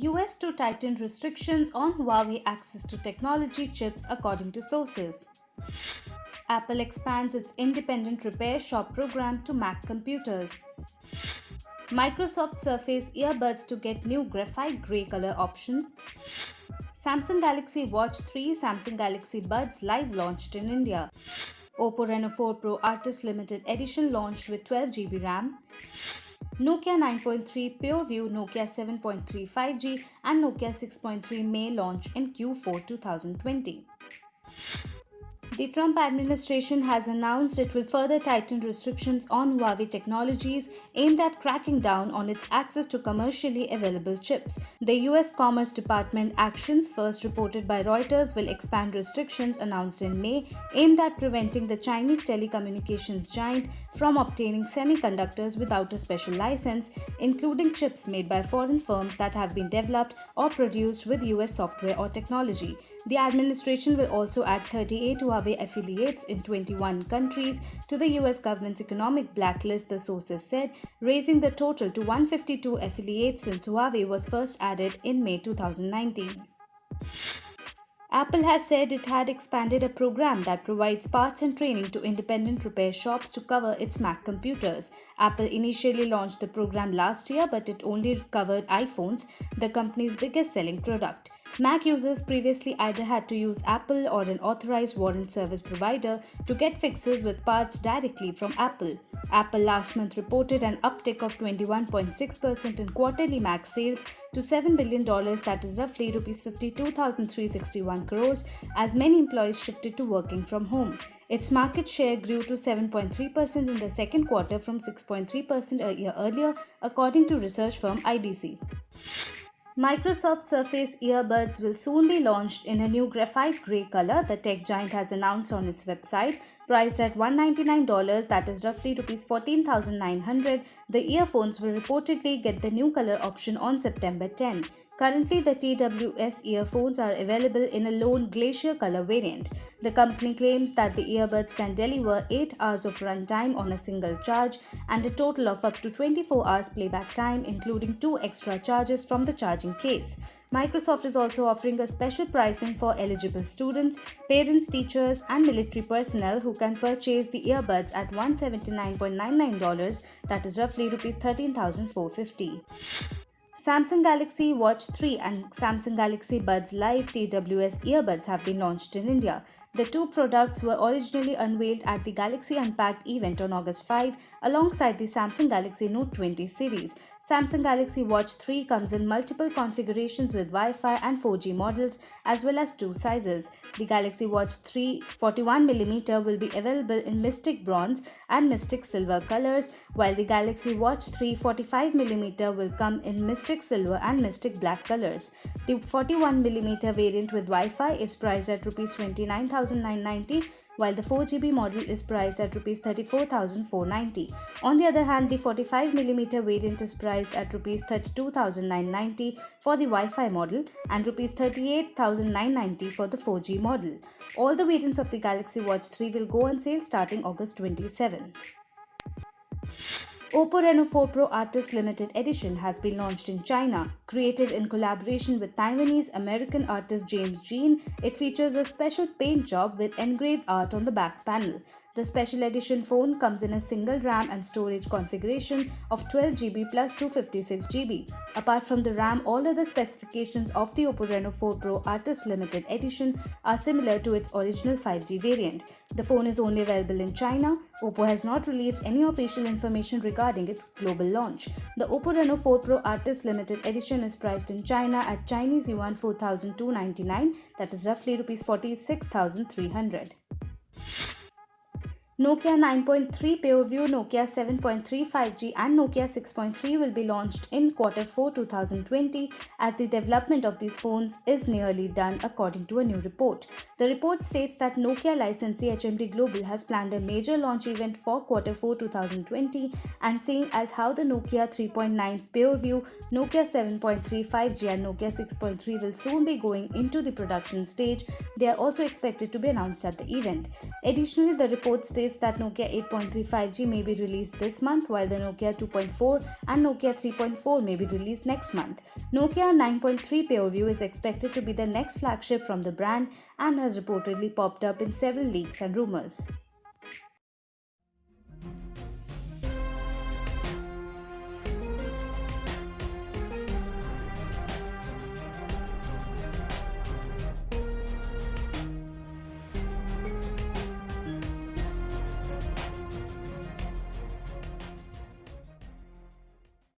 US to tighten restrictions on Huawei access to technology chips according to sources. Apple expands its independent repair shop program to Mac computers. Microsoft Surface earbuds to get new graphite grey color option. Samsung Galaxy Watch 3 Samsung Galaxy Buds Live launched in India. Oppo Reno 4 Pro Artist Limited Edition launched with 12 GB RAM. Nokia 9.3 PureView, Nokia 7.3 5G and Nokia 6.3 may launch in Q4 2020. The Trump administration has announced it will further tighten restrictions on Huawei technologies aimed at cracking down on its access to commercially available chips. The US Commerce Department actions, first reported by Reuters, will expand restrictions announced in May aimed at preventing the Chinese telecommunications giant from obtaining semiconductors without a special license, including chips made by foreign firms that have been developed or produced with US software or technology. The administration will also add 38 Huawei affiliates in 21 countries to the US government's economic blacklist, the sources said, raising the total to 152 affiliates since Huawei was first added in May 2019. Apple has said it had expanded a program that provides parts and training to independent repair shops to cover its Mac computers. Apple initially launched the program last year, but it only covered iPhones, the company's biggest selling product. Mac users previously either had to use Apple or an authorized warrant service provider to get fixes with parts directly from Apple. Apple last month reported an uptick of 21.6% in quarterly Mac sales to $7 billion, that is roughly Rs 52,361 crores, as many employees shifted to working from home. Its market share grew to 7.3% in the second quarter from 6.3% a year earlier, according to research firm IDC. Microsoft Surface earbuds will soon be launched in a new graphite grey color, the tech giant has announced on its website. Priced at $199, that is roughly Rs 14,900, the earphones will reportedly get the new color option on September 10. Currently, the TWS earphones are available in a lone glacier color variant. The company claims that the earbuds can deliver 8 hours of runtime on a single charge and a total of up to 24 hours playback time, including 2 extra charges from the charging case. Microsoft is also offering a special pricing for eligible students, parents, teachers, and military personnel who can purchase the earbuds at $179.99, that is roughly Rs 13,450. Samsung Galaxy Watch 3 and Samsung Galaxy Buds Live TWS earbuds have been launched in India. The two products were originally unveiled at the Galaxy Unpacked event on August 5 alongside the Samsung Galaxy Note 20 series. Samsung Galaxy Watch 3 comes in multiple configurations with Wi-Fi and 4G models as well as 2 sizes. The Galaxy Watch 3 41mm will be available in Mystic Bronze and Mystic Silver colors, while the Galaxy Watch 3 45mm will come in Mystic Silver and Mystic Black colors. The 41mm variant with Wi-Fi is priced at Rs 29,990, while the 4GB model is priced at Rs 34,490. On the other hand, the 45mm variant is priced at Rs 32,990 for the Wi-Fi model and Rs 38,990 for the 4G model. All the variants of the Galaxy Watch 3 will go on sale starting August 27. Oppo Reno 4 Pro Artist Limited Edition has been launched in China. Created in collaboration with Taiwanese-American artist James Jean, it features a special paint job with engraved art on the back panel. The special edition phone comes in a single RAM and storage configuration of 12GB plus 256GB. Apart from the RAM, all other specifications of the Oppo Reno 4 Pro Artist Limited Edition are similar to its original 5G variant. The phone is only available in China. Oppo has not released any official information regarding its global launch. The Oppo Reno 4 Pro Artist Limited Edition is priced in China at Chinese yuan 4,299, that is roughly Rs 46,300. Nokia 9.3 PureView, Nokia 7.3 5G and Nokia 6.3 will be launched in Q4 2020 as the development of these phones is nearly done, according to a new report. The report states that Nokia licensee HMD Global has planned a major launch event for Q4 2020, and seeing as how the Nokia 3.9 PureView, Nokia 7.3 5G and Nokia 6.3 will soon be going into the production stage, they are also expected to be announced at the event. Additionally, the report states speculates that Nokia 8.3 5G may be released this month, while the Nokia 2.4 and Nokia 3.4 may be released next month. Nokia 9.3 PureView is expected to be the next flagship from the brand and has reportedly popped up in several leaks and rumors.